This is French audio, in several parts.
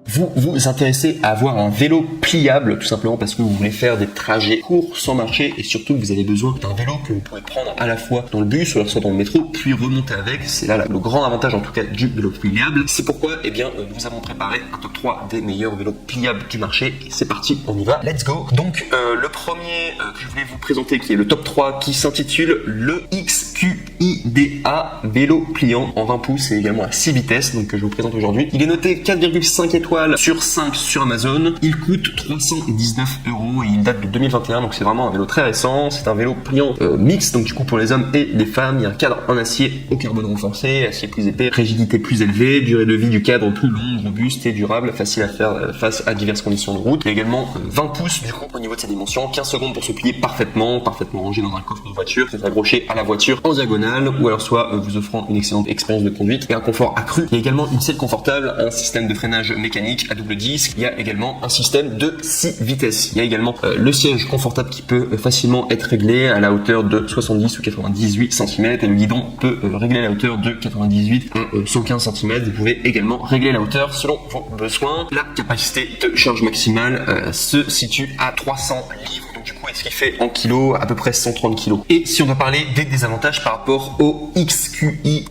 vous vous intéressez à avoir un vélo pliable, tout simplement parce que vous voulez faire des trajets courts sans marcher et surtout que vous avez besoin d'un vélo que vous pouvez prendre à la fois dans le bus ou alors soit dans le métro puis remonter avec. C'est là le grand avantage en tout cas du vélo pliable. C'est pourquoi nous avons préparé un top 3 des meilleurs vélos pliables du marché. C'est parti, on y va, let's go. Donc le premier que je voulais vous présenter qui est le top 3 qui s'intitule le XQIDA vélo pliant en 20 pouces et également à 6 vitesses, donc que je vous présente aujourd'hui. Il est noté 4,5 étoiles sur 5 sur Amazon. Il coûte 319 € et il date de 2021, donc c'est vraiment un vélo très récent. C'est un vélo pliant mix, donc du coup pour les hommes et les femmes. Il y a un cadre en acier au carbone renforcé, acier plus épais, rigidité plus élevée, durée de vie du cadre plus longue, robuste et durable, facile à faire face à diverses conditions de route. Il y a également 20 pouces du coup au niveau de ses dimensions, 15 secondes pour se plier parfaitement rangé dans un coffre de voiture, c'est accroché à la voiture en diagonale ou alors soit vous offrant une excellente expérience de conduite et un confort accru. Il y a également une selle confortable, un système de freinage mécanique à double disque. Il y a également un système de 6 vitesses. Il y a également le siège confortable qui peut facilement être réglé à la hauteur de 70 ou 98 cm et le guidon peut régler la hauteur de 98 à 115 cm. Vous pouvez également régler la hauteur selon vos besoins. La capacité de charge maximale se situe à 300 livres. Donc du coup, ce qui fait en kilos à peu près 130 kg. Et si on doit parler des désavantages par rapport au XQIDA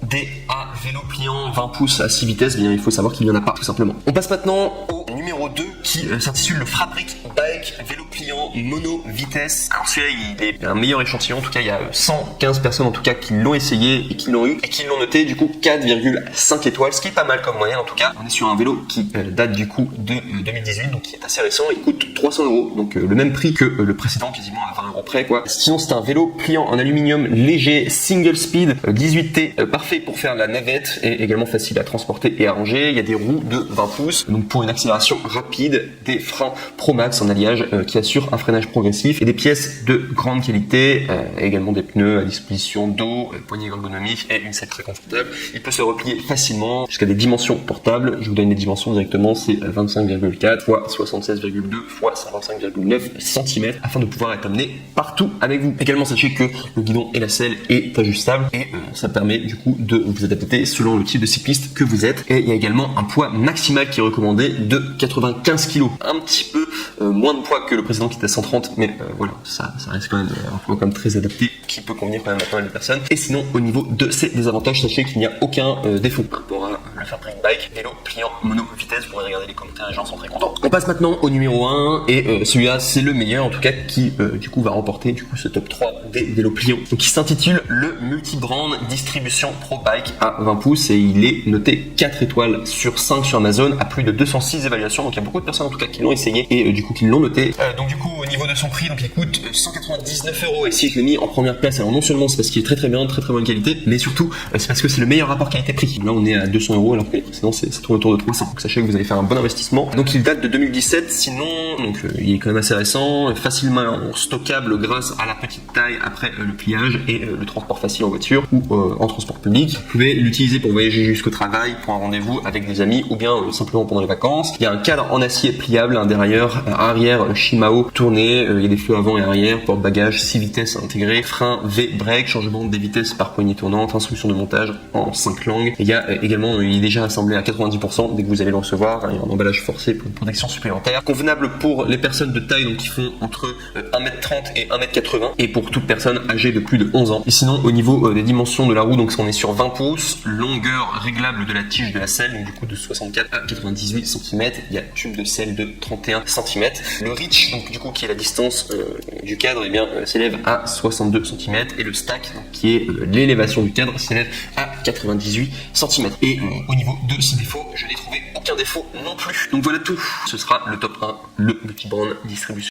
vélo pliant 20 pouces à 6 vitesses, bien il faut savoir qu'il n'y en a pas tout simplement. On passe maintenant au numéro 2 qui s'intitule le Fabric Bike vélo pliant mono vitesse. Alors celui-là il est un meilleur échantillon, en tout cas il y a 115 personnes en tout cas qui l'ont essayé et qui l'ont eu et qui l'ont noté du coup 4,5 étoiles, ce qui est pas mal comme moyenne en tout cas. On est sur un vélo qui date du coup de 2018, donc qui est assez récent. Il coûte 300 €, donc le même prix que le précédent, quasiment à 20 € près quoi. Sinon c'est un vélo pliant en aluminium léger single speed 18T, parfait pour faire la navette et également facile à transporter et à ranger. Il y a des roues de 20 pouces donc pour une accélération rapide, des freins Pro Max en alliage qui assurent un freinage progressif et des pièces de grande qualité, également des pneus à disposition dos, poignée ergonomique et une selle très confortable. Il peut se replier facilement jusqu'à des dimensions portables. Je vous donne les dimensions directement, c'est 25,4 x 76,2 x 55,9 cm afin de pouvoir être amené partout avec vous. Également sachez que le guidon et la selle est ajustable et ça permet du coup de vous adapter selon le type de cycliste que vous êtes. Et il y a également un poids maximal qui est recommandé de 95 kg, un petit peu moins de poids que le précédent qui était à 130, mais voilà, ça reste quand même un poids quand même très adapté qui peut convenir quand même à pas mal de personnes. Et sinon au niveau de ces désavantages, sachez qu'il n'y a aucun défaut par rapport à le Fabric Bike vélo pliant mono vitesse. Vous pourrez regarder les commentaires, les gens sont très contents. On passe maintenant au numéro 1 et celui-là c'est le meilleur en tout cas qui du coup va remporter du coup ce top 3 des vélos pliants, donc qui s'intitule le Multibrand Distribution Pro Bike à 20 pouces et il est noté 4 étoiles sur 5 sur Amazon à plus de 206 évaluations. Donc il y a beaucoup de personnes en tout cas qui l'ont essayé et du coup qui l'ont noté. Donc du coup au niveau de son prix, donc il coûte 199 € et si je l'ai mis en première place, alors non seulement c'est parce qu'il est très bien, très bonne qualité, mais surtout c'est parce que c'est le meilleur rapport qualité-prix. Là on est à 200 € alors que les précédents ça tourne autour de 300. Donc sachez que vous allez faire un bon investissement. Donc il date de 2017, sinon donc il est quand même assez récent, facilement stockable grâce à la petite taille après le pliage et le transport facile en voiture ou en transport public. Vous pouvez l'utiliser pour voyager jusqu'au travail, pour un rendez-vous avec des amis ou bien simplement pendant les vacances. Il y a un cadre en acier pliable, un dérailleur arrière Shimano tourné, il y a des feux avant et arrière, porte-bagages 6 vitesses intégrés, frein V-break, changement des vitesses par poignée tournante, instruction de montage en 5 langues. Et il y a également, il est déjà assemblé à 90% dès que vous allez le recevoir. Il y a un emballage forcé pour une protection supplémentaire. Convenable pour les personnes de taille donc qui font entre 1m30 et 1m80 et pour toute personne âgée de plus de 11 ans. Et sinon au niveau des dimensions de la roue, donc on est sur 20 pouces, longueur réglable de la tige de la selle, donc du coup de 64 à 98 cm. Il y a tube de selle de 31 cm. Le reach, donc du coup qui est la distance du cadre, et bien s'élève à 62 cm et le stack donc, qui est l'élévation du cadre s'élève à 98 cm. Et au niveau de ses défauts, je n'ai trouvé aucun défaut non plus. Donc voilà tout. Ce sera le top 1, le Multibrand Distribution.